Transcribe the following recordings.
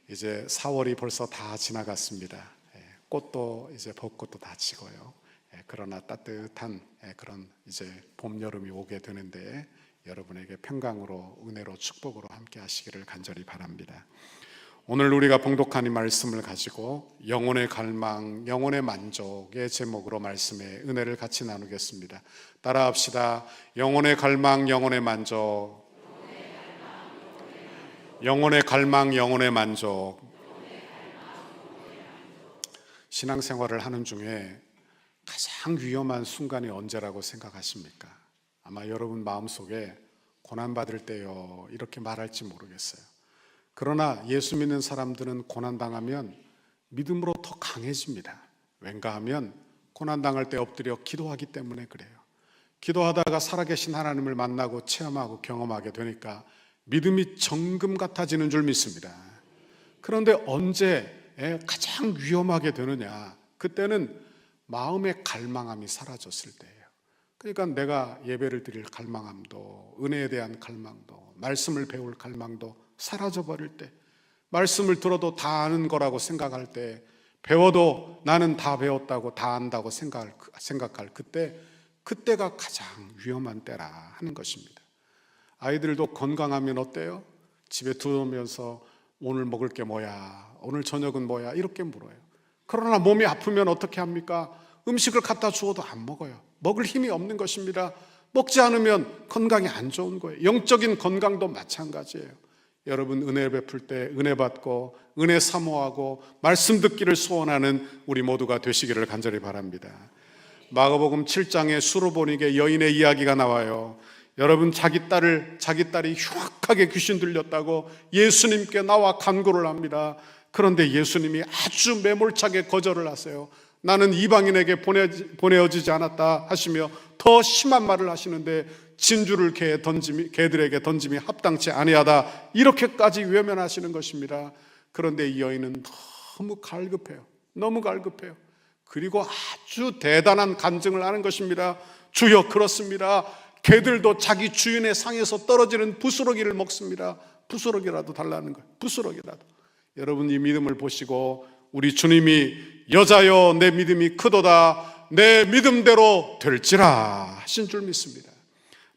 이제 4월이 벌써 다 지나갔습니다. 꽃도 이제 벚꽃도 다 지고요. 그러나 따뜻한 그런 이제 봄, 여름이 오게 되는데 여러분에게 평강으로, 은혜로, 축복으로 함께 하시기를 간절히 바랍니다. 오늘 우리가 봉독한 이 말씀을 가지고 영혼의 갈망, 영혼의 만족의 제목으로 말씀의 은혜를 같이 나누겠습니다. 따라합시다. 영혼의 갈망, 영혼의 만족. 영혼의 갈망, 영혼의 만족. 신앙생활을 하는 중에 가장 위험한 순간이 언제라고 생각하십니까? 아마 여러분 마음속에 고난받을 때요, 이렇게 말할지 모르겠어요. 그러나 예수 믿는 사람들은 고난당하면 믿음으로 더 강해집니다. 왠가 하면 고난당할 때 엎드려 기도하기 때문에 그래요. 기도하다가 살아계신 하나님을 만나고 체험하고 경험하게 되니까 믿음이 정금 같아지는 줄 믿습니다. 그런데 언제 가장 위험하게 되느냐? 그때는 마음의 갈망함이 사라졌을 때예요. 그러니까 내가 예배를 드릴 갈망함도, 은혜에 대한 갈망도, 말씀을 배울 갈망도 사라져버릴 때, 말씀을 들어도 다 아는 거라고 생각할 때, 배워도 나는 다 배웠다고, 다 안다고 생각할 그때가 가장 위험한 때라 하는 것입니다. 아이들도 건강하면 어때요? 집에 들어오면서 오늘 먹을 게 뭐야? 오늘 저녁은 뭐야? 이렇게 물어요. 그러나 몸이 아프면 어떻게 합니까? 음식을 갖다 주어도 안 먹어요. 먹을 힘이 없는 것입니다. 먹지 않으면 건강이 안 좋은 거예요. 영적인 건강도 마찬가지예요. 여러분, 은혜 베풀 때 은혜 받고 은혜 사모하고 말씀 듣기를 소원하는 우리 모두가 되시기를 간절히 바랍니다. 마가복음 7장에 수르보닉의 여인의 이야기가 나와요. 여러분, 자기 딸이 흉악하게 귀신 들렸다고 예수님께 나와 간구를 합니다. 그런데 예수님이 아주 매몰차게 거절을 하세요. 나는 이방인에게 보내어지지 않았다 하시며 더 심한 말을 하시는데, 진주를 개들에게 던짐이 합당치 아니하다, 이렇게까지 외면하시는 것입니다. 그런데 이 여인은 너무 갈급해요. 그리고 아주 대단한 간증을 하는 것입니다. 주여, 그렇습니다. 개들도 자기 주인의 상에서 떨어지는 부스러기를 먹습니다. 부스러기라도 달라는 거예요. 부스러기라도. 여러분, 이 믿음을 보시고 우리 주님이 여자여 내 믿음이 크도다, 내 믿음대로 될지라 하신 줄 믿습니다.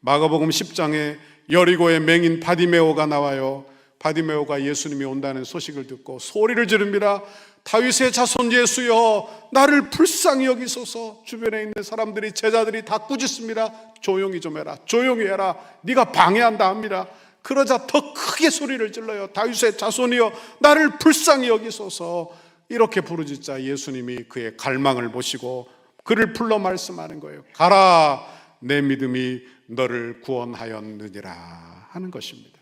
마가복음 10장에 여리고의 맹인 바디메오가 나와요. 바디메오가 예수님이 온다는 소식을 듣고 소리를 지릅니다. 다윗의 자손 예수여, 나를 불쌍히 여기소서. 주변에 있는 사람들이, 제자들이 다 꾸짖습니다. 조용히 좀 해라, 조용히 해라, 네가 방해한다 합니다. 그러자 더 크게 소리를 질러요. 다윗의 자손이여, 나를 불쌍히 여기소서. 이렇게 부르짖자 예수님이 그의 갈망을 보시고 그를 불러 말씀하는 거예요. 가라, 내 믿음이 너를 구원하였느니라 하는 것입니다.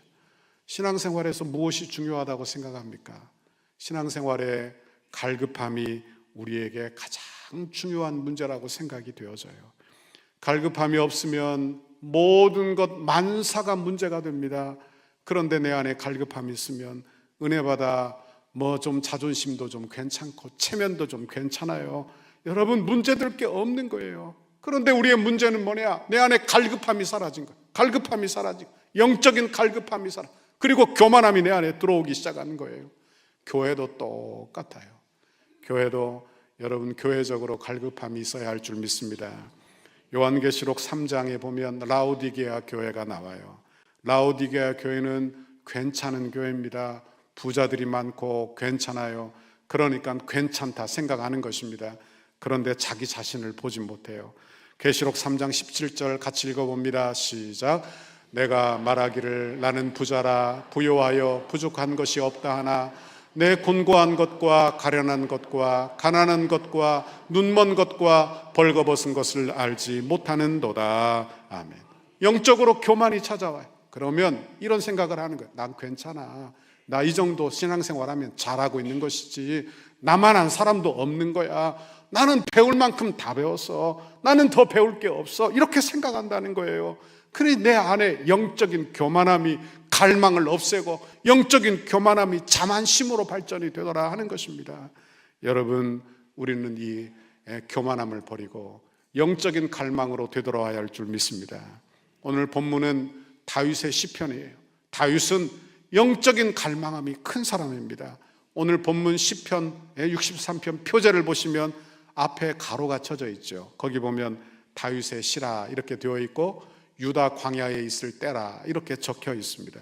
신앙생활에서 무엇이 중요하다고 생각합니까? 신앙생활의 갈급함이 우리에게 가장 중요한 문제라고 생각이 되어져요. 갈급함이 없으면 모든 것 만사가 문제가 됩니다. 그런데 내 안에 갈급함이 있으면 은혜 받아 좀 자존심도 좀 괜찮고 체면도 좀 괜찮아요. 여러분, 문제될 게 없는 거예요. 그런데 우리의 문제는 뭐냐? 내 안에 갈급함이 사라진 거예요. 갈급함이 사라지고, 영적인 갈급함이 사라지고, 그리고 교만함이 내 안에 들어오기 시작하는 거예요. 교회도 똑같아요. 교회도 여러분, 교회적으로 갈급함이 있어야 할 줄 믿습니다. 요한계시록 3장에 보면 라오디게아 교회가 나와요. 라오디게아 교회는 괜찮은 교회입니다. 부자들이 많고 괜찮아요. 그러니까 괜찮다 생각하는 것입니다. 그런데 자기 자신을 보지 못해요. 계시록 3장 17절 같이 읽어봅니다. 시작. 내가 말하기를 나는 부자라, 부요하여 부족한 것이 없다 하나 내 곤고한 것과 가련한 것과 가난한 것과 눈먼 것과 벌거벗은 것을 알지 못하는도다. 아멘. 영적으로 교만이 찾아와요. 그러면 이런 생각을 하는 거예요. 난 괜찮아. 나 이 정도 신앙생활하면 잘하고 있는 것이지, 나만 한 사람도 없는 거야. 나는 배울 만큼 다 배웠어. 나는 더 배울 게 없어. 이렇게 생각한다는 거예요. 그러니 내 안에 영적인 교만함이 갈망을 없애고 영적인 교만함이 자만심으로 발전이 되더라 하는 것입니다. 여러분, 우리는 이 교만함을 버리고 영적인 갈망으로 되돌아와야 할 줄 믿습니다. 오늘 본문은 다윗의 시편이에요. 다윗은 영적인 갈망함이 큰 사람입니다. 오늘 본문 시편 63편 표제를 보시면 앞에 가로가 쳐져 있죠. 거기 보면 다윗의 시라 이렇게 되어 있고 유다 광야에 있을 때라 이렇게 적혀 있습니다.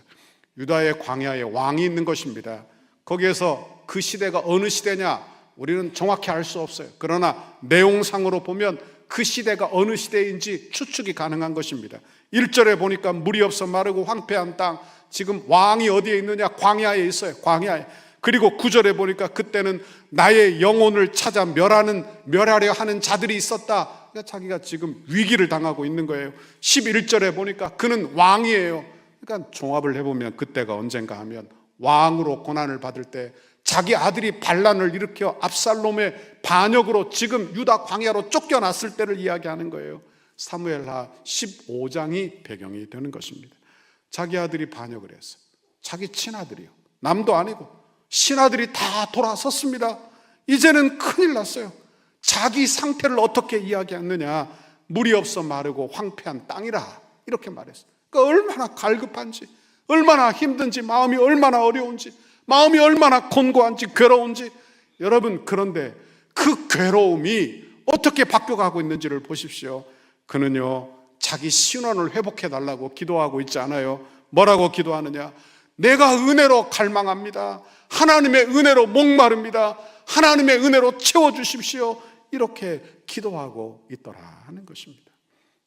유다의 광야에 왕이 있는 것입니다. 거기에서 그 시대가 어느 시대냐 우리는 정확히 알 수 없어요. 그러나 내용상으로 보면 그 시대가 어느 시대인지 추측이 가능한 것입니다. 1절에 보니까 물이 없어 마르고 황폐한 땅, 지금 왕이 어디에 있느냐? 광야에 있어요. 광야에. 그리고 9절에 보니까 그때는 나의 영혼을 찾아 멸하려 하는 자들이 있었다. 그러니까 자기가 지금 위기를 당하고 있는 거예요. 11절에 보니까 그는 왕이에요. 그러니까 종합을 해보면 그때가 언젠가 하면 왕으로 고난을 받을 때 자기 아들이 반란을 일으켜 압살롬의 반역으로 지금 유다 광야로 쫓겨났을 때를 이야기하는 거예요. 사무엘하 15장이 배경이 되는 것입니다. 자기 아들이 반역을 했어요. 자기 친아들이요. 남도 아니고 신하들이 다 돌아섰습니다. 이제는 큰일 났어요. 자기 상태를 어떻게 이야기했느냐? 물이 없어 마르고 황폐한 땅이라 이렇게 말했어요. 그러니까 얼마나 갈급한지, 얼마나 힘든지, 마음이 얼마나 어려운지, 마음이 얼마나 곤고한지, 괴로운지. 여러분, 그런데 그 괴로움이 어떻게 바뀌어가고 있는지를 보십시오. 그는요, 자기 신원을 회복해달라고 기도하고 있지 않아요. 뭐라고 기도하느냐? 내가 은혜로 갈망합니다. 하나님의 은혜로 목마릅니다. 하나님의 은혜로 채워주십시오. 이렇게 기도하고 있더라 하는 것입니다.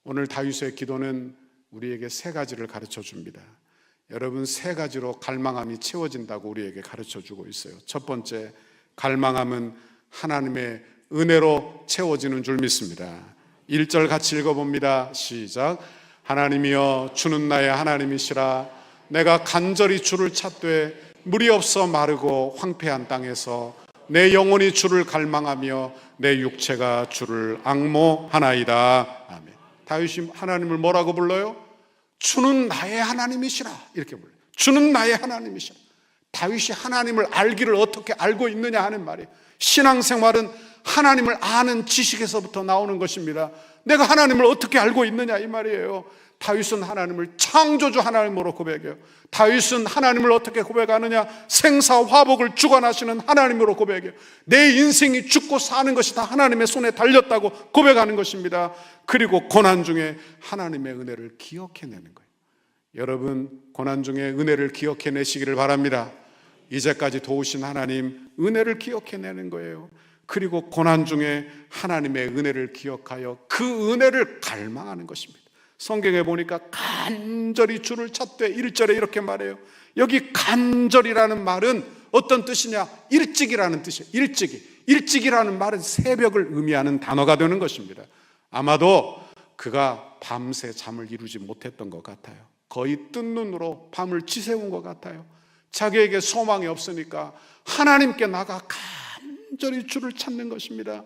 오늘 다윗의 기도는 우리에게 세 가지를 가르쳐 줍니다. 여러분, 세 가지로 갈망함이 채워진다고 우리에게 가르쳐 주고 있어요. 첫 번째, 갈망함은 하나님의 은혜로 채워지는 줄 믿습니다. 1절 같이 읽어봅니다. 시작. 하나님이여 주는 나의 하나님이시라. 내가 간절히 주를 찾되 물이 없어 마르고 황폐한 땅에서 내 영혼이 주를 갈망하며 내 육체가 주를 앙모하나이다. 아멘. 다윗이 하나님을 뭐라고 불러요? 주는 나의 하나님이시라 이렇게 불러요. 주는 나의 하나님이시라. 다윗이 하나님을 알기를 어떻게 알고 있느냐 하는 말이에요. 신앙생활은 하나님을 아는 지식에서부터 나오는 것입니다. 내가 하나님을 어떻게 알고 있느냐 이 말이에요. 다윗은 하나님을 창조주 하나님으로 고백해요. 다윗은 하나님을 어떻게 고백하느냐? 생사화복을 주관하시는 하나님으로 고백해요. 내 인생이 죽고 사는 것이 다 하나님의 손에 달렸다고 고백하는 것입니다. 그리고 고난 중에 하나님의 은혜를 기억해내는 거예요. 여러분, 고난 중에 은혜를 기억해내시기를 바랍니다. 이제까지 도우신 하나님 은혜를 기억해내는 거예요. 그리고 고난 중에 하나님의 은혜를 기억하여 그 은혜를 갈망하는 것입니다. 성경에 보니까 간절히 주를 찾되 1절에 이렇게 말해요. 여기 간절이라는 말은 어떤 뜻이냐? 일찍이라는 뜻이에요. 일찍이라는 말은 새벽을 의미하는 단어가 되는 것입니다. 아마도 그가 밤새 잠을 이루지 못했던 것 같아요. 거의 뜬 눈으로 밤을 지새운 것 같아요. 자기에게 소망이 없으니까 하나님께 나가 간절히 주를 찾는 것입니다.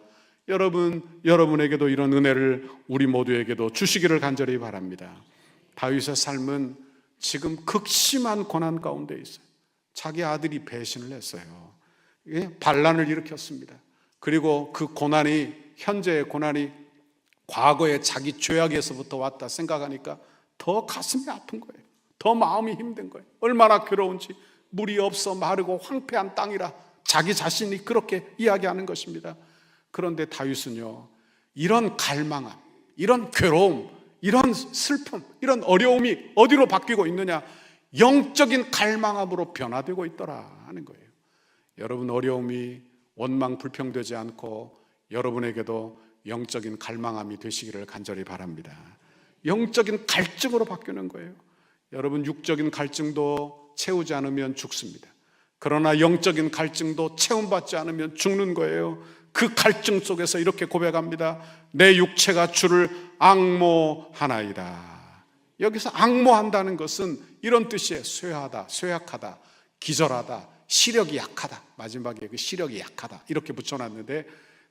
여러분에게도 이런 은혜를 우리 모두에게도 주시기를 간절히 바랍니다. 다윗의 삶은 지금 극심한 고난 가운데 있어요. 자기 아들이 배신을 했어요. 반란을 일으켰습니다. 그리고 그 고난이, 현재의 고난이 과거의 자기 죄악에서부터 왔다 생각하니까 더 가슴이 아픈 거예요. 더 마음이 힘든 거예요. 얼마나 괴로운지. 물이 없어 마르고 황폐한 땅이라 자기 자신이 그렇게 이야기하는 것입니다. 그런데 다윗은요, 이런 갈망함, 이런 괴로움, 이런 슬픔, 이런 어려움이 어디로 바뀌고 있느냐? 영적인 갈망함으로 변화되고 있더라 하는 거예요. 여러분, 어려움이 원망 불평되지 않고 여러분에게도 영적인 갈망함이 되시기를 간절히 바랍니다. 영적인 갈증으로 바뀌는 거예요. 여러분, 육적인 갈증도 채우지 않으면 죽습니다. 그러나 영적인 갈증도 채움받지 않으면 죽는 거예요. 그 갈증 속에서 이렇게 고백합니다. 내 육체가 주를 앙모하나이다. 여기서 앙모한다는 것은 이런 뜻이에요. 쇠하다, 쇠약하다, 기절하다, 시력이 약하다. 마지막에 그 시력이 약하다 이렇게 붙여놨는데,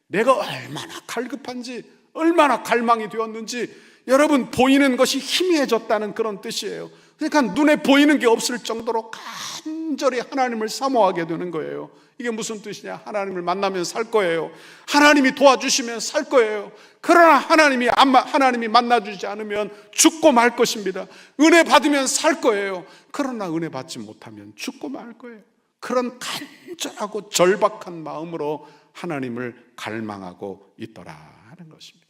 내가 얼마나 갈급한지, 얼마나 갈망이 되었는지 여러분, 보이는 것이 희미해졌다는 그런 뜻이에요. 그러니까 눈에 보이는 게 없을 정도로 간절히 하나님을 사모하게 되는 거예요. 이게 무슨 뜻이냐? 하나님을 만나면 살 거예요. 하나님이 도와주시면 살 거예요. 그러나 하나님이 만나주지 않으면 죽고 말 것입니다. 은혜 받으면 살 거예요. 그러나 은혜 받지 못하면 죽고 말 거예요. 그런 간절하고 절박한 마음으로 하나님을 갈망하고 있더라 하는 것입니다.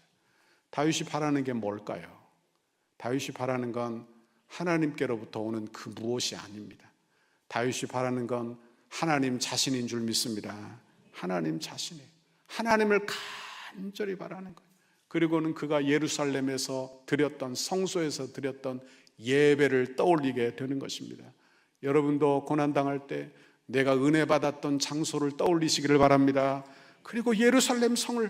다윗이 바라는 게 뭘까요? 다윗이 바라는 건 하나님께로부터 오는 그 무엇이 아닙니다. 다윗이 바라는 건 하나님 자신인 줄 믿습니다. 하나님 자신이, 하나님을 간절히 바라는 거예요. 그리고는 그가 예루살렘에서 드렸던, 성소에서 드렸던 예배를 떠올리게 되는 것입니다. 여러분도 고난당할 때 내가 은혜 받았던 장소를 떠올리시기를 바랍니다. 그리고 예루살렘 성을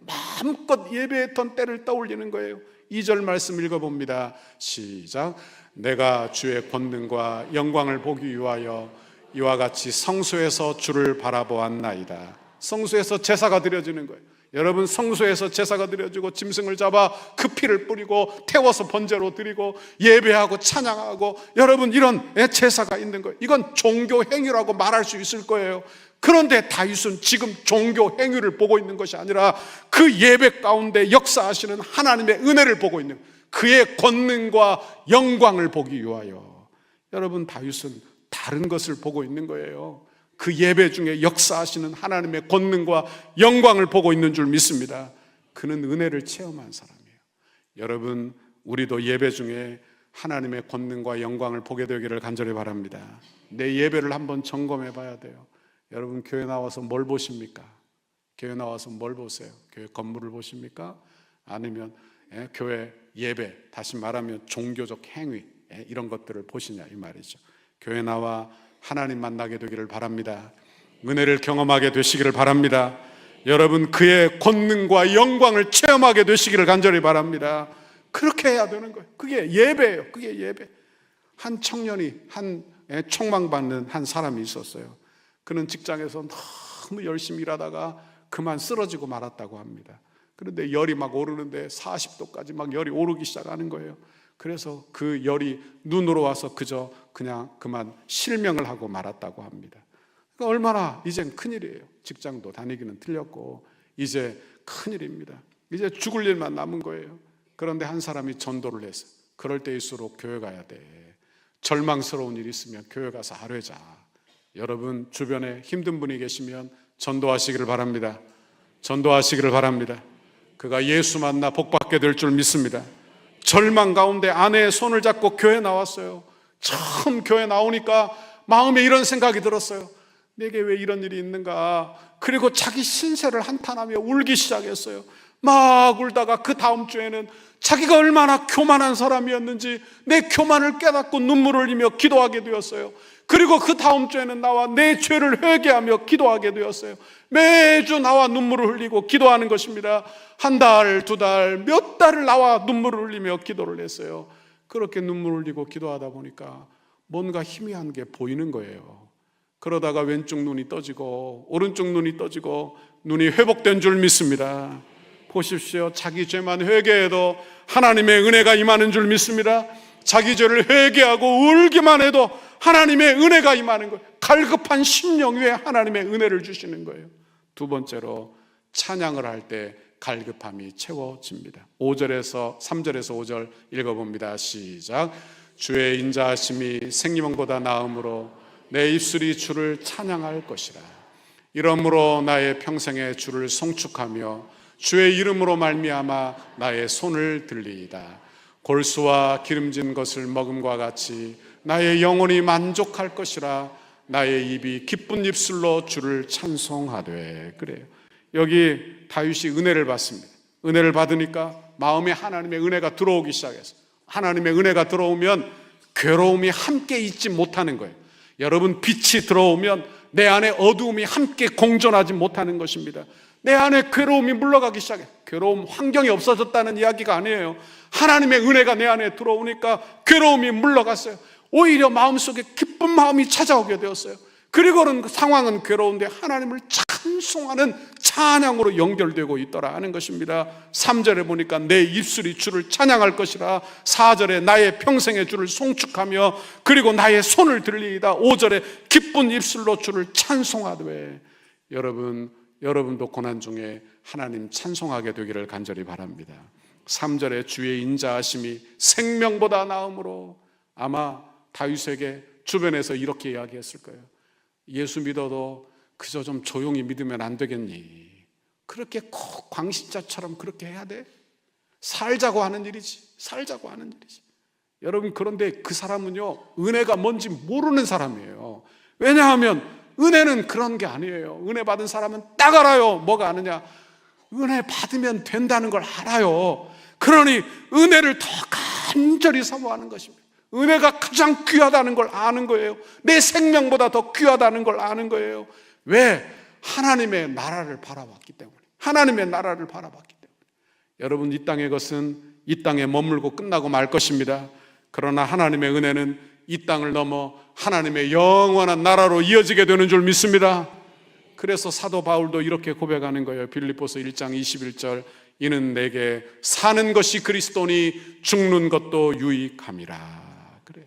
마음껏 예배했던 때를 떠올리는 거예요. 2절 말씀 읽어봅니다. 시작. 내가 주의 권능과 영광을 보기 위하여 이와 같이 성소에서 주를 바라보았나이다. 성소에서 제사가 드려지는 거예요. 여러분, 성소에서 제사가 드려지고 짐승을 잡아 그 피를 뿌리고 태워서 번제로 드리고 예배하고 찬양하고, 여러분, 이런 제사가 있는 거예요. 이건 종교 행위라고 말할 수 있을 거예요. 그런데 다윗은 지금 종교 행위를 보고 있는 것이 아니라 그 예배 가운데 역사하시는 하나님의 은혜를 보고 있는 거예요. 그의 권능과 영광을 보기 위하여. 여러분, 다윗은 다른 것을 보고 있는 거예요. 그 예배 중에 역사하시는 하나님의 권능과 영광을 보고 있는 줄 믿습니다. 그는 은혜를 체험한 사람이에요. 여러분, 우리도 예배 중에 하나님의 권능과 영광을 보게 되기를 간절히 바랍니다. 내 예배를 한번 점검해 봐야 돼요. 여러분, 교회 나와서 뭘 보십니까? 교회 나와서 뭘 보세요? 교회 건물을 보십니까? 아니면 교회 예배, 다시 말하면 종교적 행위, 이런 것들을 보시냐 이 말이죠. 교회 나와 하나님 만나게 되기를 바랍니다. 은혜를 경험하게 되시기를 바랍니다. 여러분, 그의 권능과 영광을 체험하게 되시기를 간절히 바랍니다. 그렇게 해야 되는 거예요. 그게 예배예요. 그게 예배. 한 청년이, 총망받는 한 사람이 있었어요. 그는 직장에서 너무 열심히 일하다가 그만 쓰러지고 말았다고 합니다. 그런데 열이 막 오르는데 40도까지 막 열이 오르기 시작하는 거예요. 그래서 그 열이 눈으로 와서 그만 실명을 하고 말았다고 합니다. 그러니까 얼마나 이젠 큰일이에요. 직장도 다니기는 틀렸고 이제 큰일입니다. 이제 죽을 일만 남은 거예요. 그런데 한 사람이 전도를 해서, 그럴 때일수록 교회 가야 돼. 절망스러운 일이 있으면 교회 가서 아뢰자. 여러분, 주변에 힘든 분이 계시면 전도하시기를 바랍니다. 전도하시기를 바랍니다. 그가 예수 만나 복받게 될 줄 믿습니다. 절망 가운데 아내의 손을 잡고 교회 나왔어요. 처음 교회 나오니까 마음에 이런 생각이 들었어요. 내게 왜 이런 일이 있는가. 그리고 자기 신세를 한탄하며 울기 시작했어요. 막 울다가 그 다음 주에는 자기가 얼마나 교만한 사람이었는지 내 교만을 깨닫고 눈물을 흘리며 기도하게 되었어요. 그리고 그 다음 주에는 나와 내 죄를 회개하며 기도하게 되었어요. 매주 나와 눈물을 흘리고 기도하는 것입니다. 한 달, 두 달, 몇 달을 나와 눈물을 흘리며 기도를 했어요. 그렇게 눈물을 흘리고 기도하다 보니까 뭔가 희미한 게 보이는 거예요. 그러다가 왼쪽 눈이 떠지고 오른쪽 눈이 떠지고 눈이 회복된 줄 믿습니다. 보십시오. 자기 죄만 회개해도 하나님의 은혜가 임하는 줄 믿습니다. 자기 죄를 회개하고 울기만 해도 하나님의 은혜가 임하는 거예요. 갈급한 심령 위에 하나님의 은혜를 주시는 거예요. 두 번째로, 찬양을 할 때 갈급함이 채워집니다. 3절에서 5절 읽어봅니다. 시작. 주의 인자하심이 생명보다 나음으로 내 입술이 주를 찬양할 것이라. 이러므로 나의 평생에 주를 송축하며 주의 이름으로 말미암아 나의 손을 들리이다. 골수와 기름진 것을 먹음과 같이 나의 영혼이 만족할 것이라. 나의 입이 기쁜 입술로 주를 찬송하되. 그래요. 여기 다윗이 은혜를 받습니다. 은혜를 받으니까 마음에 하나님의 은혜가 들어오기 시작했어요. 하나님의 은혜가 들어오면 괴로움이 함께 있지 못하는 거예요. 여러분, 빛이 들어오면 내 안에 어두움이 함께 공존하지 못하는 것입니다. 내 안에 괴로움이 물러가기 시작해요. 괴로움, 환경이 없어졌다는 이야기가 아니에요. 하나님의 은혜가 내 안에 들어오니까 괴로움이 물러갔어요. 오히려 마음속에 기쁜 마음이 찾아오게 되었어요. 그리고는 그 상황은 괴로운데 하나님을 찬송하는 찬양으로 연결되고 있더라 하는 것입니다. 3절에 보니까 내 입술이 주를 찬양할 것이라. 4절에 나의 평생의 주를 송축하며 그리고 나의 손을 들리이다. 5절에 기쁜 입술로 주를 찬송하되. 여러분도 고난 중에 하나님 찬송하게 되기를 간절히 바랍니다. 3절에 주의 인자하심이 생명보다 나음으로. 아마 다윗에게 주변에서 이렇게 이야기했을 거예요. 예수 믿어도 그저 좀 조용히 믿으면 안 되겠니? 그렇게 꼭 광신자처럼 그렇게 해야 돼? 살자고 하는 일이지. 살자고 하는 일이지. 여러분, 그런데 그 사람은요, 은혜가 뭔지 모르는 사람이에요. 왜냐하면 은혜는 그런 게 아니에요. 은혜 받은 사람은 딱 알아요. 뭐가 아느냐? 은혜 받으면 된다는 걸 알아요. 그러니 은혜를 더 간절히 사모하는 것입니다. 은혜가 가장 귀하다는 걸 아는 거예요. 내 생명보다 더 귀하다는 걸 아는 거예요. 왜? 하나님의 나라를 바라봤기 때문에. 하나님의 나라를 바라봤기 때문에. 여러분, 이 땅의 것은 이 땅에 머물고 끝나고 말 것입니다. 그러나 하나님의 은혜는 이 땅을 넘어 하나님의 영원한 나라로 이어지게 되는 줄 믿습니다. 그래서 사도 바울도 이렇게 고백하는 거예요. 빌립보서 1장 21절, 이는 내게 사는 것이 그리스도니 죽는 것도 유익함이라. 그래요.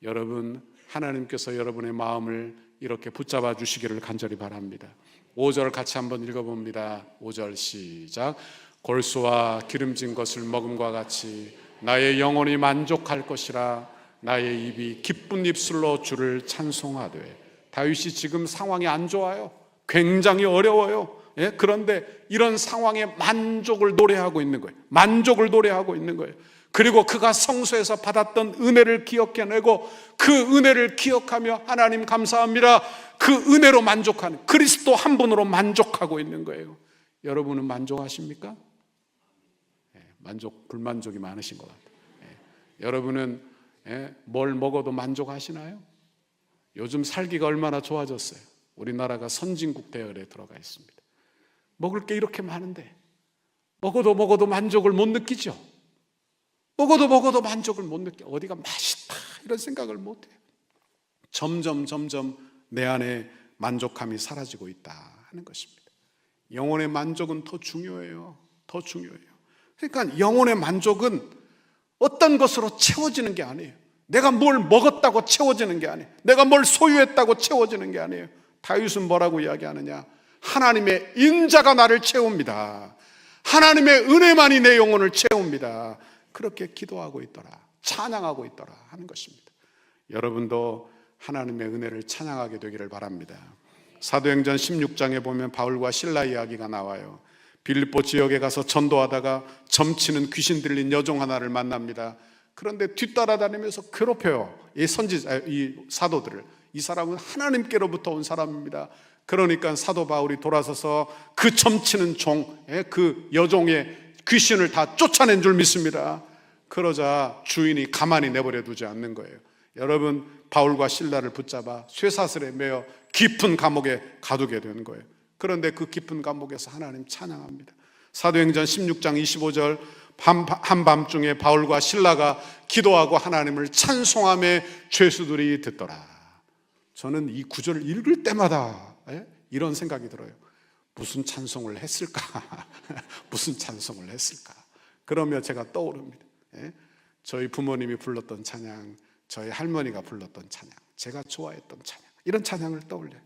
여러분, 하나님께서 여러분의 마음을 이렇게 붙잡아 주시기를 간절히 바랍니다. 5절 같이 한번 읽어봅니다. 5절 시작. 골수와 기름진 것을 먹음과 같이 나의 영혼이 만족할 것이라. 나의 입이 기쁜 입술로 주를 찬송하되. 다윗이 지금 상황이 안 좋아요. 굉장히 어려워요. 예? 그런데 이런 상황에 만족을 노래하고 있는 거예요. 만족을 노래하고 있는 거예요. 그리고 그가 성소에서 받았던 은혜를 기억해내고 그 은혜를 기억하며 하나님 감사합니다, 그 은혜로 만족하는, 그리스도 한 분으로 만족하고 있는 거예요. 여러분은 만족하십니까? 만족, 불만족이 많으신 것 같아요. 여러분은 뭘 먹어도 만족하시나요? 요즘 살기가 얼마나 좋아졌어요. 우리나라가 선진국 대열에 들어가 있습니다. 먹을 게 이렇게 많은데 먹어도 만족을 못 느끼죠. 먹어도 만족을 못 느껴. 어디가 맛있다 이런 생각을 못 해요. 점점 내 안에 만족감이 사라지고 있다 하는 것입니다. 영혼의 만족은 더 중요해요. 더 중요해요. 그러니까 영혼의 만족은 어떤 것으로 채워지는 게 아니에요. 내가 뭘 먹었다고 채워지는 게 아니에요. 내가 뭘 소유했다고 채워지는 게 아니에요. 다윗은 뭐라고 이야기하느냐? 하나님의 인자가 나를 채웁니다. 하나님의 은혜만이 내 영혼을 채웁니다. 그렇게 기도하고 있더라, 찬양하고 있더라 하는 것입니다. 여러분도 하나님의 은혜를 찬양하게 되기를 바랍니다. 사도행전 16장에 보면 바울과 실라 이야기가 나와요. 빌립보 지역에 가서 전도하다가 점치는 귀신 들린 여종 하나를 만납니다. 그런데 뒤따라다니면서 괴롭혀요, 이 사도들을. 이 사람은 하나님께로부터 온 사람입니다. 그러니까 사도 바울이 돌아서서 그 점치는 종, 그 여종의 귀신을 다 쫓아낸 줄 믿습니다. 그러자 주인이 가만히 내버려 두지 않는 거예요. 여러분, 바울과 실라를 붙잡아 쇠사슬에 매어 깊은 감옥에 가두게 된 거예요. 그런데 그 깊은 감옥에서 하나님 찬양합니다. 사도행전 16장 25절, 한밤중에 바울과 실라가 기도하고 하나님을 찬송하며 죄수들이 듣더라. 저는 이 구절을 읽을 때마다 이런 생각이 들어요. 무슨 찬송을 했을까? 무슨 찬송을 했을까? 그러며 제가 떠오릅니다. 저희 부모님이 불렀던 찬양, 저희 할머니가 불렀던 찬양, 제가 좋아했던 찬양, 이런 찬양을 떠올려요.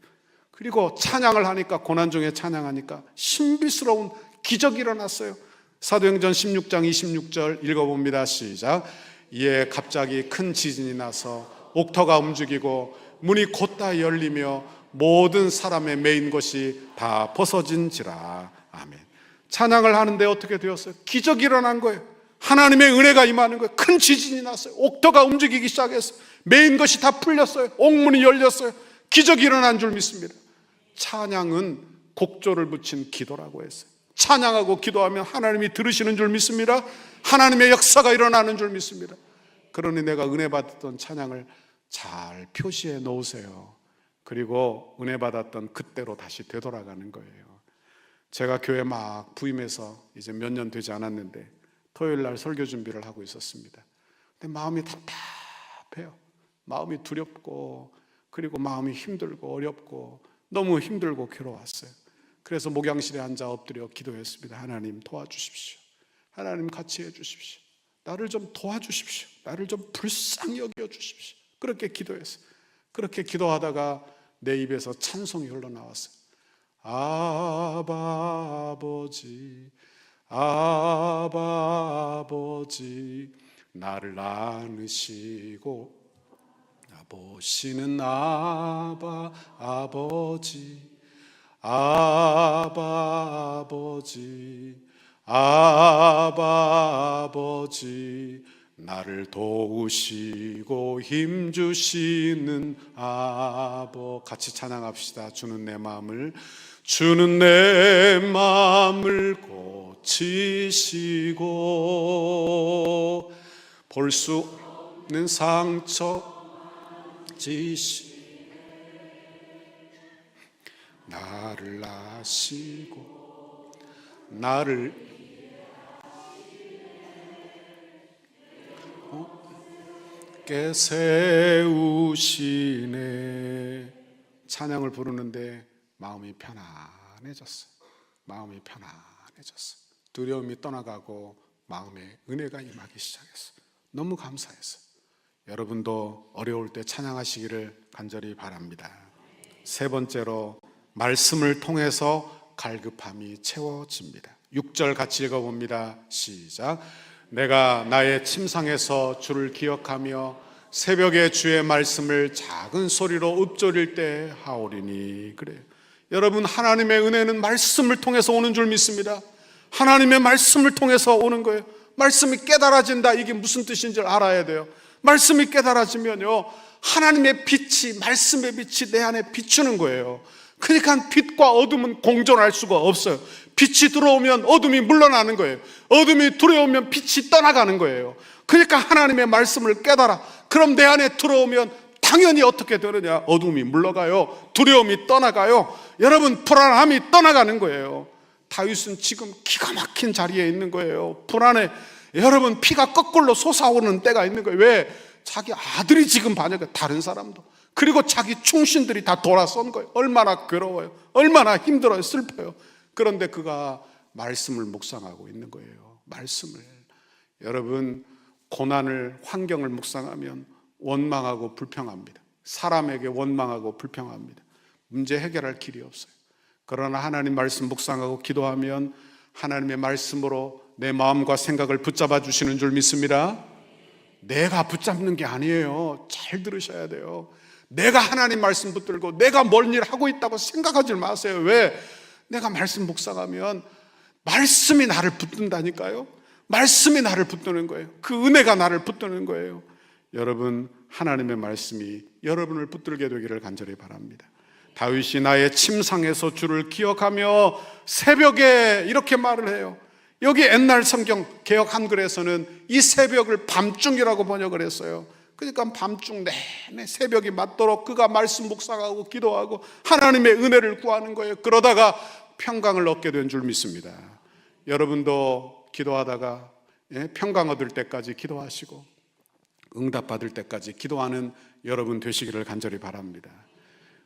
그리고 찬양을 하니까, 고난 중에 찬양하니까 신비스러운 기적이 일어났어요. 사도행전 16장 26절 읽어봅니다. 시작. 이에 갑자기 큰 지진이 나서 옥터가 움직이고 문이 곧다 열리며 모든 사람의 매인 것이 다 벗어진지라. 아멘. 찬양을 하는데 어떻게 되었어요? 기적이 일어난 거예요. 하나님의 은혜가 임하는 거예요. 큰 지진이 났어요. 옥터가 움직이기 시작했어요. 매인 것이 다 풀렸어요. 옥문이 열렸어요. 기적이 일어난 줄 믿습니다. 찬양은 곡조를 붙인 기도라고 했어요. 찬양하고 기도하면 하나님이 들으시는 줄 믿습니다. 하나님의 역사가 일어나는 줄 믿습니다. 그러니 내가 은혜 받았던 찬양을 잘 표시해 놓으세요. 그리고 은혜 받았던 그때로 다시 되돌아가는 거예요. 제가 교회 막 부임해서 이제 몇 년 되지 않았는데 토요일 날 설교 준비를 하고 있었습니다. 근데 마음이 답답해요. 마음이 두렵고, 그리고 마음이 힘들고 어렵고, 너무 힘들고 괴로웠어요. 그래서 목양실에 앉아 엎드려 기도했습니다. 하나님 도와주십시오. 하나님 같이 해주십시오. 나를 좀 도와주십시오. 나를 좀 불쌍히 여겨주십시오. 그렇게 기도했어요. 그렇게 기도하다가 내 입에서 찬송이 흘러나왔어요. 아바 아버지, 아바 아버지, 나를 안으시고 보시는 아바 아버지, 아바 아버지, 아바 아버지, 나를 도우시고 힘주시는 아버. 같이 찬양합시다. 주는 내 마음을, 주는 내 마음을 고치시고 볼 수 없는 상처 나를 아시고 나를 깨 세우시네. 찬양을 부르는데 마음이 편안해졌어요. 마음이 편안해졌어요. 두려움이 떠나가고 마음에 은혜가 임하기 시작했어요. 너무 감사했어요. 여러분도 어려울 때 찬양하시기를 간절히 바랍니다. 세 번째로, 말씀을 통해서 갈급함이 채워집니다. 6절 같이 읽어봅니다. 시작. 내가 나의 침상에서 주를 기억하며 새벽에 주의 말씀을 작은 소리로 읊조릴 때 하오리니. 그래요. 여러분, 하나님의 은혜는 말씀을 통해서 오는 줄 믿습니다. 하나님의 말씀을 통해서 오는 거예요. 말씀이 깨달아진다, 이게 무슨 뜻인지 알아야 돼요. 말씀이 깨달아지면요, 하나님의 빛이, 말씀의 빛이 내 안에 비추는 거예요. 그러니까 빛과 어둠은 공존할 수가 없어요. 빛이 들어오면 어둠이 물러나는 거예요. 어둠이 들어오면 빛이 떠나가는 거예요. 그러니까 하나님의 말씀을 깨달아. 그럼 내 안에 들어오면 당연히 어떻게 되느냐? 어둠이 물러가요. 두려움이 떠나가요. 여러분, 불안함이 떠나가는 거예요. 다윗은 지금 기가 막힌 자리에 있는 거예요. 불안해. 여러분, 피가 거꾸로 솟아오르는 때가 있는 거예요. 왜? 자기 아들이 지금 반역해. 다른 사람도. 그리고 자기 충신들이 다 돌아선 거예요. 얼마나 괴로워요. 얼마나 힘들어요. 슬퍼요. 그런데 그가 말씀을 묵상하고 있는 거예요. 말씀을. 여러분, 고난을, 환경을 묵상하면 원망하고 불평합니다. 사람에게 원망하고 불평합니다. 문제 해결할 길이 없어요. 그러나 하나님 말씀 묵상하고 기도하면 하나님의 말씀으로 내 마음과 생각을 붙잡아 주시는 줄 믿습니다. 내가 붙잡는 게 아니에요. 잘 들으셔야 돼요. 내가 하나님 말씀 붙들고 내가 뭔 일 하고 있다고 생각하지 마세요. 왜? 내가 말씀 묵상하면 말씀이 나를 붙든다니까요. 말씀이 나를 붙드는 거예요. 그 은혜가 나를 붙드는 거예요. 여러분, 하나님의 말씀이 여러분을 붙들게 되기를 간절히 바랍니다. 다윗이 나의 침상에서 주를 기억하며 새벽에 이렇게 말을 해요. 여기 옛날 성경 개역 한글에서는 이 새벽을 밤중이라고 번역을 했어요. 그러니까 밤중 내내 새벽이 맞도록 그가 말씀 묵상하고 기도하고 하나님의 은혜를 구하는 거예요. 그러다가 평강을 얻게 된 줄 믿습니다. 여러분도 기도하다가 평강 얻을 때까지 기도하시고 응답받을 때까지 기도하는 여러분 되시기를 간절히 바랍니다.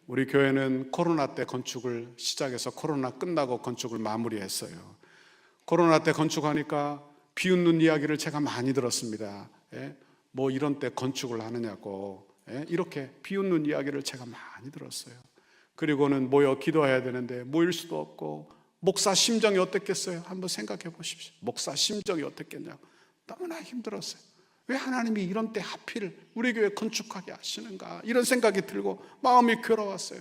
우리 교회는 코로나 때 건축을 시작해서 코로나 끝나고 건축을 마무리했어요. 코로나 때 건축하니까 비웃는 이야기를 제가 많이 들었습니다. 뭐 이런 때 건축을 하느냐고, 이렇게 비웃는 이야기를 제가 많이 들었어요. 그리고는 모여 기도해야 되는데 모일 수도 없고, 목사 심정이 어땠겠어요? 한번 생각해 보십시오. 목사 심정이 어땠겠냐고. 너무나 힘들었어요. 왜 하나님이 이런 때 하필 우리 교회 건축하게 하시는가, 이런 생각이 들고 마음이 괴로웠어요.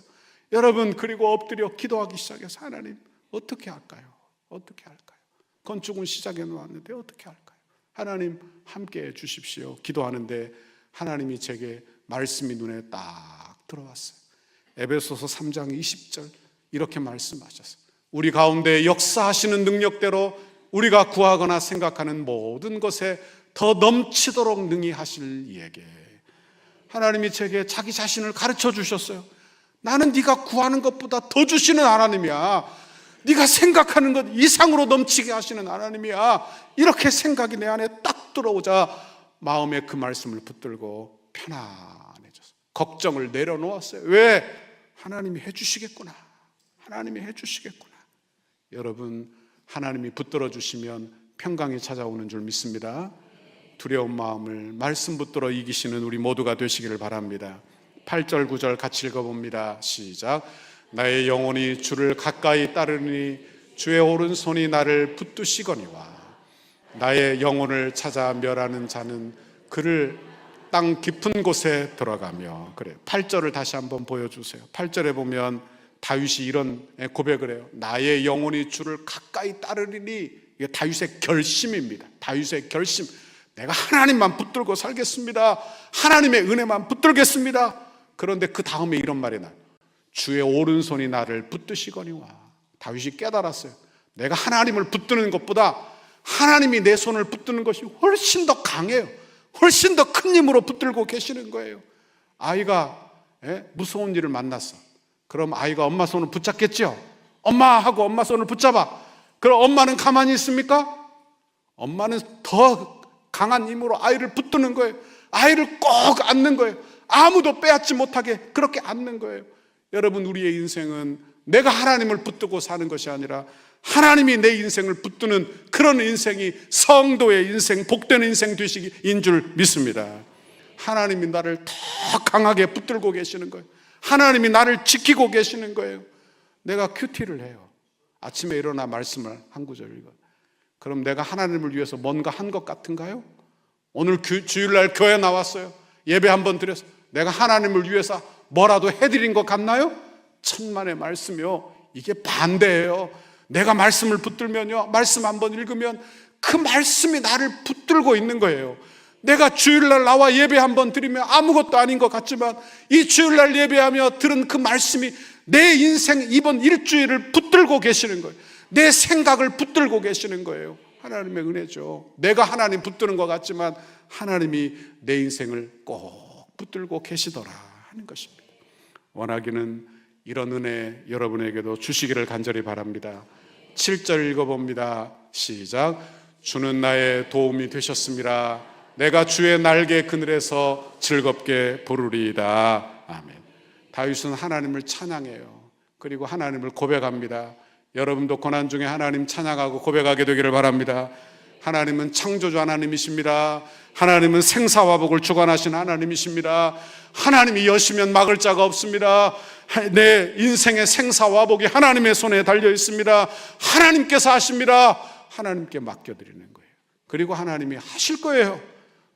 여러분, 그리고 엎드려 기도하기 시작해서 하나님 어떻게 할까요? 어떻게 할까요? 건축은 시작해 놓았는데 어떻게 할까요? 하나님 함께 해 주십시오. 기도하는데 하나님이 제게 말씀이 눈에 딱 들어왔어요. 에베소서 3장 20절 이렇게 말씀하셨어요. 우리 가운데 역사하시는 능력대로 우리가 구하거나 생각하는 모든 것에 더 넘치도록 능히 하실 이에게. 하나님이 제게 자기 자신을 가르쳐 주셨어요. 나는 네가 구하는 것보다 더 주시는 하나님이야. 네가 생각하는 것 이상으로 넘치게 하시는 하나님이야. 이렇게 생각이 내 안에 딱 들어오자 마음에 그 말씀을 붙들고 편안해졌어요. 걱정을 내려놓았어요. 왜? 하나님이 해주시겠구나. 하나님이 해주시겠구나. 여러분, 하나님이 붙들어 주시면 평강이 찾아오는 줄 믿습니다. 두려운 마음을 말씀 붙들어 이기시는 우리 모두가 되시기를 바랍니다. 8절 9절 같이 읽어봅니다. 시작. 나의 영혼이 주를 가까이 따르니 주의 오른손이 나를 붙드시거니와 나의 영혼을 찾아 멸하는 자는 그를 땅 깊은 곳에 들어가며. 그래요. 8절을 다시 한번 보여주세요. 8절에 보면 다윗이 이런 고백을 해요. 나의 영혼이 주를 가까이 따르리니. 이게 다윗의 결심입니다. 다윗의 결심. 내가 하나님만 붙들고 살겠습니다. 하나님의 은혜만 붙들겠습니다. 그런데 그 다음에 이런 말이 나요. 주의 오른손이 나를 붙드시거니와. 다윗이 깨달았어요. 내가 하나님을 붙드는 것보다 하나님이 내 손을 붙드는 것이 훨씬 더 강해요. 훨씬 더 큰 힘으로 붙들고 계시는 거예요. 아이가 무서운 일을 만났어. 그럼 아이가 엄마 손을 붙잡겠죠. 엄마 하고 엄마 손을 붙잡아. 그럼 엄마는 가만히 있습니까? 엄마는 더 강한 힘으로 아이를 붙드는 거예요. 아이를 꼭 안는 거예요. 아무도 빼앗지 못하게 그렇게 안는 거예요. 여러분, 우리의 인생은 내가 하나님을 붙들고 사는 것이 아니라 하나님이 내 인생을 붙드는 그런 인생이 성도의 인생, 복된 인생 되시기인 줄 믿습니다. 하나님이 나를 더 강하게 붙들고 계시는 거예요. 하나님이 나를 지키고 계시는 거예요. 내가 큐티를 해요. 아침에 일어나 말씀을 한 구절 읽어요. 그럼 내가 하나님을 위해서 뭔가 한 것 같은가요? 오늘 주일날 교회 나왔어요. 예배 한번 드렸어요. 내가 하나님을 위해서 뭐라도 해드린 것 같나요? 천만의 말씀이요. 이게 반대예요. 내가 말씀을 붙들면요, 말씀 한번 읽으면 그 말씀이 나를 붙들고 있는 거예요. 내가 주일날 나와 예배 한번 드리면 아무것도 아닌 것 같지만 이 주일날 예배하며 들은 그 말씀이 내 인생 이번 일주일을 붙들고 계시는 거예요. 내 생각을 붙들고 계시는 거예요. 하나님의 은혜죠. 내가 하나님 붙드는 것 같지만 하나님이 내 인생을 꼭 붙들고 계시더라 하는 것입니다. 원하기는 이런 은혜 여러분에게도 주시기를 간절히 바랍니다. 7절 읽어봅니다. 시작. 주는 나의 도움이 되셨습니다. 내가 주의 날개 그늘에서 즐겁게 부르리이다. 아멘. 다윗은 하나님을 찬양해요. 그리고 하나님을 고백합니다. 여러분도 고난 중에 하나님 찬양하고 고백하게 되기를 바랍니다. 하나님은 창조주 하나님이십니다. 하나님은 생사화복을 주관하신 하나님이십니다. 하나님이 여시면 막을 자가 없습니다. 내 인생의 생사화복이 하나님의 손에 달려 있습니다. 하나님께서 하십니다. 하나님께 맡겨드리는 거예요. 그리고 하나님이 하실 거예요.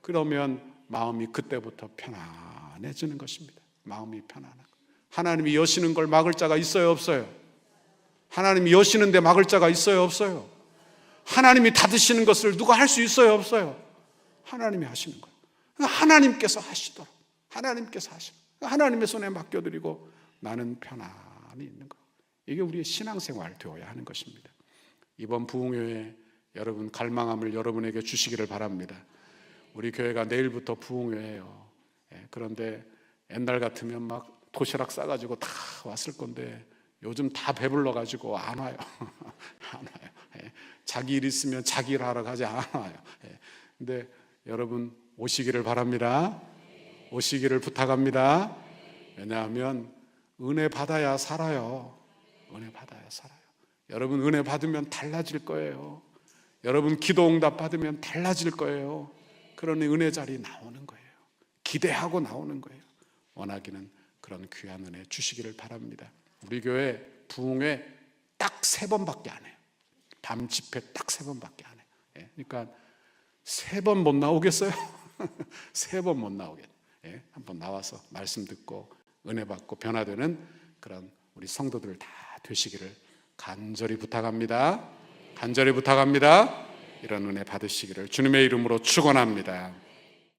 그러면 마음이 그때부터 편안해지는 것입니다. 마음이 편안한 거예요. 하나님이 여시는 걸 막을 자가 있어요, 없어요? 하나님이 여시는데 막을 자가 있어요, 없어요? 하나님이 닫으시는 것을 누가 할 수 있어요, 없어요? 하나님이 하시는 거예요. 하나님께서 하시도록, 하나님께서 하시도록 하나님의 손에 맡겨드리고 나는 편안히 있는 거예요. 이게 우리의 신앙생활 되어야 하는 것입니다. 이번 부흥회에 여러분 갈망함을 여러분에게 주시기를 바랍니다. 우리 교회가 내일부터 부흥회예요. 그런데 옛날 같으면 막 도시락 싸가지고 다 왔을 건데 요즘 다 배불러가지고 안 와요. 안 와요. 자기 일 있으면 자기 일 하러 가지 안 와요. 근데 여러분 오시기를 바랍니다. 오시기를 부탁합니다. 왜냐하면 은혜 받아야 살아요. 은혜 받아야 살아요. 여러분 은혜 받으면 달라질 거예요. 여러분 기도 응답 받으면 달라질 거예요. 그런 은혜 자리 나오는 거예요. 기대하고 나오는 거예요. 원하기는 그런 귀한 은혜 주시기를 바랍니다. 우리 교회 부흥회 딱 3번밖에 안 해요. 밤 집회 딱 3번밖에 안 해요. 그러니까 3번 못 나오겠어요? 3번 못 나오겠어요. 한번 나와서 말씀 듣고 은혜 받고 변화되는 그런 우리 성도들 다 되시기를 간절히 부탁합니다. 간절히 부탁합니다. 이런 은혜 받으시기를 주님의 이름으로 축원합니다.